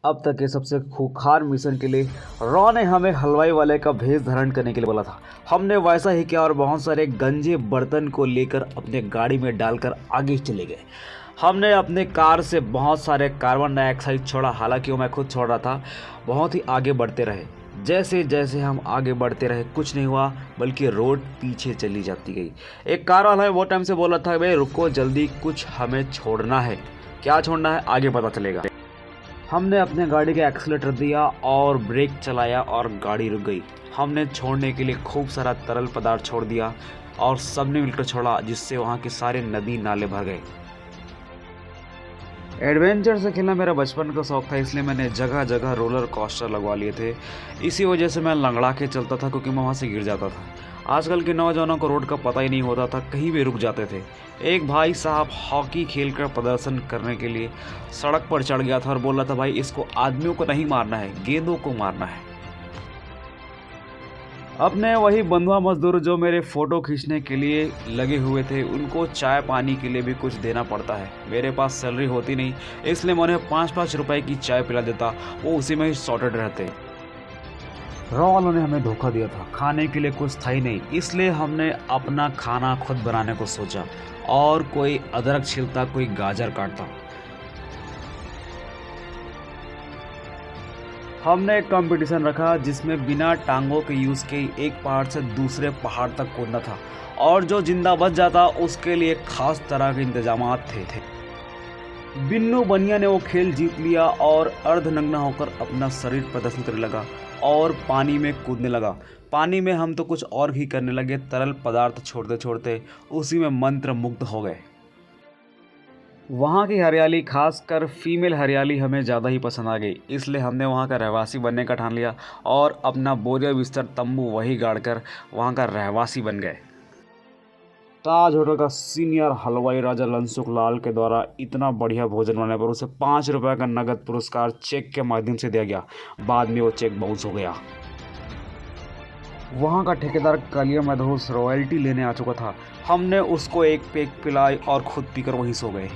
अब तक के सबसे खूंखार मिशन के लिए रॉ ने हमें हलवाई वाले का भेष धारण करने के लिए बोला था। हमने वैसा ही किया और बहुत सारे गंजे बर्तन को लेकर अपने गाड़ी में डालकर आगे चले गए। हमने अपने कार से बहुत सारे कार्बन डाइऑक्साइड छोड़ा, हालांकि वो मैं खुद छोड़ रहा था। बहुत ही आगे बढ़ते रहे। जैसे जैसे हम आगे बढ़ते रहे कुछ नहीं हुआ, बल्कि रोड पीछे चली जाती गई। एक कार वाला है वो टाइम से बोला था, भाई रुको जल्दी, कुछ हमें छोड़ना है। क्या छोड़ना है आगे पता चलेगा। हमने अपने गाड़ी का एक्सीलेटर दिया और ब्रेक चलाया और गाड़ी रुक गई। हमने छोड़ने के लिए खूब सारा तरल पदार्थ छोड़ दिया और सबने मिलकर छोड़ा, जिससे वहाँ के सारे नदी नाले भर गए। एडवेंचर से खेलना मेरा बचपन का शौक था, इसलिए मैंने जगह जगह रोलर कोस्टर लगवा लिए थे। इसी वजह से मैं लंगड़ा के चलता था, क्योंकि मैं वहाँ से गिर जाता था। आजकल के नौजवानों को रोड का पता ही नहीं होता था, कहीं भी रुक जाते थे। एक भाई साहब हॉकी खेलकर प्रदर्शन करने के लिए सड़क पर चढ़ गया था और बोल रहा था, भाई इसको आदमियों को नहीं मारना है, गेंदों को मारना है। अपने वही बंधुआ मजदूर जो मेरे फोटो खींचने के लिए लगे हुए थे, उनको चाय पानी के लिए भी कुछ देना पड़ता है। मेरे पास सैलरी होती नहीं, इसलिए मैं उन्हें 5-5 रुपए की चाय पिला देता, वो उसी में ही सॉर्टेड रहते। रॉ वालों ने हमें धोखा दिया था, खाने के लिए कुछ था ही नहीं, इसलिए हमने अपना खाना खुद बनाने को सोचा। और कोई अदरक छीलता, कोई गाजर काटता। हमने एक कंपटीशन रखा जिसमें बिना टांगों के यूज़ के एक पहाड़ से दूसरे पहाड़ तक कूदना था, और जो जिंदा बच जाता उसके लिए खास तरह के इंतजामात थे। बिन्नू बनिया ने वो खेल जीत लिया और अर्धनग्न होकर अपना शरीर प्रदर्शन करने लगा और पानी में कूदने लगा। पानी में हम तो कुछ और ही करने लगे, तरल पदार्थ छोड़ते छोड़ते उसी में मंत्र मुग्ध हो गए। वहाँ की हरियाली, खासकर फीमेल हरियाली, हमें ज़्यादा ही पसंद आ गई, इसलिए हमने वहाँ का रहवासी बनने का ठान लिया और अपना बोरिया बिस्तर तंबू वही गाड़कर वहाँ का रहवासी बन गए। ताज होटल का सीनियर हलवाई राजा लंसुख लाल के द्वारा इतना बढ़िया भोजन बनाने पर उसे 5 रुपये का नगद पुरस्कार चेक के माध्यम से दिया गया। बाद में वो चेक बाउंस हो गया। वहाँ का ठेकेदार कालिया मधोस रॉयल्टी लेने आ चुका था। हमने उसको एक पेग पिलाई और खुद पीकर वहीं सो गए।